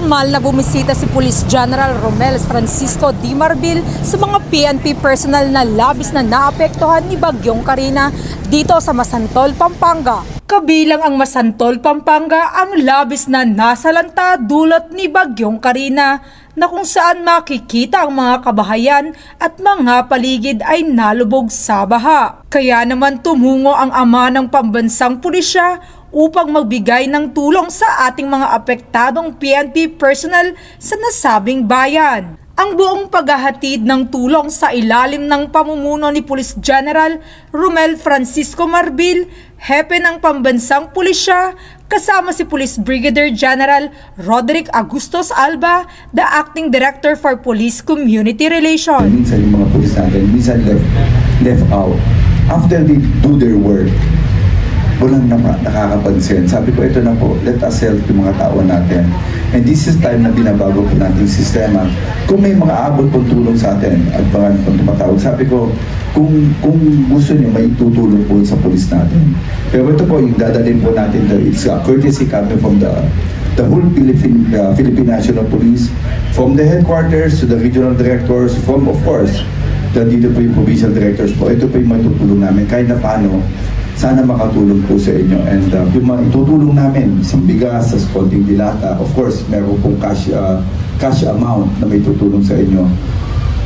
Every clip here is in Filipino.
Formal na bumisita si Police General Romel Francisco D. Marbil sa mga PNP personnel na labis na naapektuhan ni Bagyong Carina dito sa Masantol, Pampanga. Kabilang ang Masantol, Pampanga ang labis na nasalanta dulot ni Bagyong Carina na kung saan makikita ang mga kabahayan at mga paligid ay nalubog sa baha. Kaya naman tumungo ang ama ng pambansang pulisya upang magbigay ng tulong sa ating mga apektadong PNP personnel sa nasabing bayan. Ang buong paghahatid ng tulong sa ilalim ng pamumuno ni Police General Romel Francisco Marbil, hepe ng pambansang pulisya, kasama si Police Brigadier General Roderick Agustos Alba, the Acting Director for Police Community Relations. Minsan yung mga police natin, minsan left out. After they do their work, walang nakakapansin. Sabi ko, ito na po, let us help yung mga tao natin. And this is time na binabago po natin yung sistema. Kung may mga abot pong tulong sa atin at mga tumatawag, sabi ko, kung gusto niyo, may tutulong po sa police natin. Pero ito po, yung dadalhin po natin, it's a courtesy coming from the whole Philippine National Police, from the headquarters to the regional directors, from, of course, dito po yung provincial directors po. Ito po yung matutulong namin. Kahit na paano, sana makatulong po sa inyo. And yung itutulong namin, isang bigas, sa konting dilata, of course, meron pong cash amount na may tutulong sa inyo.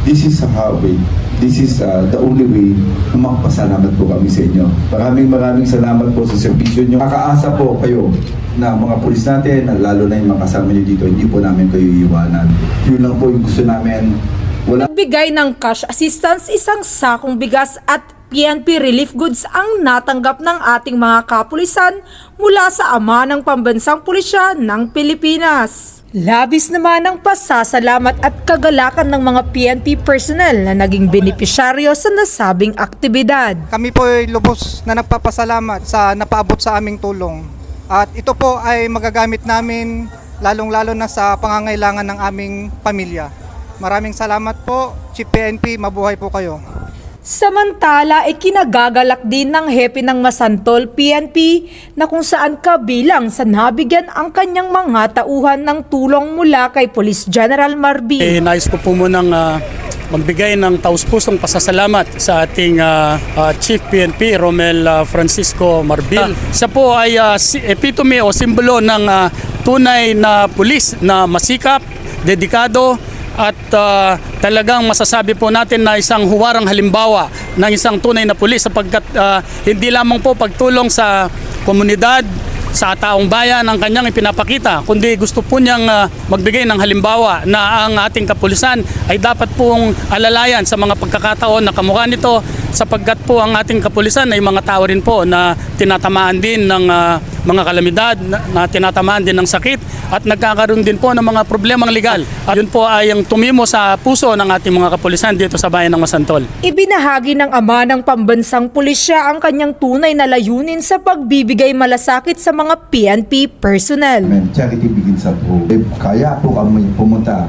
This is how way. This is the only way na makapasalamat po kami sa inyo. Maraming salamat po sa serbisyo nyo. Kakaasa po kayo na mga pulis natin, lalo na yung mga kasama nyo dito, hindi po namin kayo iiwanan. Yun lang po yung gusto namin. Nagbigay ng cash assistance, isang sakong bigas at PNP relief goods ang natanggap ng ating mga kapulisan mula sa ama ng pambansang pulisya ng Pilipinas. Labis naman ang pasasalamat at kagalakan ng mga PNP personnel na naging benepisyaryo sa nasabing aktibidad. Kami po ay lubos na nagpapasalamat sa napaabot sa aming tulong. At ito po ay magagamit namin lalong-lalo na sa pangangailangan ng aming pamilya. Maraming salamat po, Chief PNP, mabuhay po kayo. Samantala, ikinagagalak din ng hepe ng Masantol PNP na kung saan kabilang sa nabigyan ang kanyang mga tauhan ng tulong mula kay Police General Marbil. Nais ko po munang magbigay ng taus-pusong pasasalamat sa ating Chief PNP Romel Francisco Marbil. Siya po ay epitome o simbolo ng tunay na pulis na masikap, dedikado, at talagang masasabi po natin na isang huwarang halimbawa ng isang tunay na pulis sapagkat hindi lamang po pagtulong sa komunidad, sa taong bayan ang kanyang ipinapakita, kundi gusto po niyang magbigay ng halimbawa na ang ating kapulisan ay dapat pong alalayan sa mga pagkakataon na kamukha nito sapagkat po ang ating kapulisan ay mga tao rin po na tinatamaan din ng mga kalamidad, na tinatamaan din ng sakit at nagkakaroon din po ng mga problemang legal. At yun po ay ang tumimo sa puso ng ating mga kapulisan dito sa bayan ng Masantol. Ibinahagi ng ama ng pambansang pulisya ang kanyang tunay na layunin sa pagbibigay malasakit sa mga PNP personnel. Charity begins at home. Kaya po kami pumunta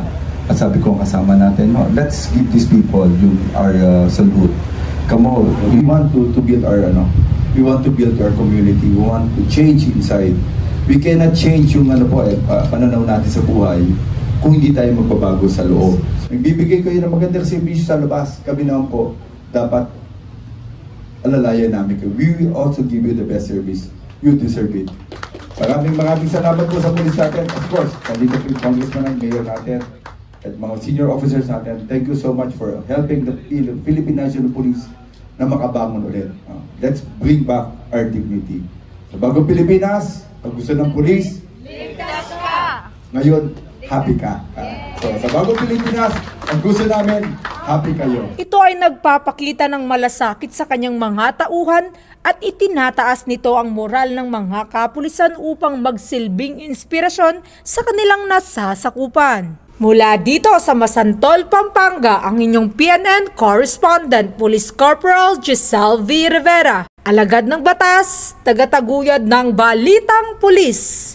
at sabi ko kasama natin, no, let's give these people our salute. Come on, we want to build our we want to build our community. We want to change inside. We cannot change yung pananaw natin sa buhay kung hindi tayo magbabago sa loob. Nagbibigay kayo ng magandang serbisyo sa labas. Kami naman po dapat alalayan namin kayo. We will also give you the best service. You deserve it. Maraming salamat po sa pulis natin. Of course, nandito po yung congressman and mayor natin at mga senior officers natin. Thank you so much for helping the Philippine National Police na makabangon ulit. Let's bring back our dignity. Sa bagong Pilipinas, pag gusto ng pulis, ligtas ka! Ngayon, happy ka. So, sa bagong Pilipinas, ang gusto namin, happy kayo. Ito ay nagpapakita ng malasakit sa kanyang mga tauhan at itinataas nito ang moral ng mga kapulisan upang magsilbing inspirasyon sa kanilang nasasakupan. Mula dito sa Masantol, Pampanga, ang inyong PNN Correspondent, Police Corporal Giselle V. Rivera. Alagad ng batas, tagataguyod ng Balitang Pulis.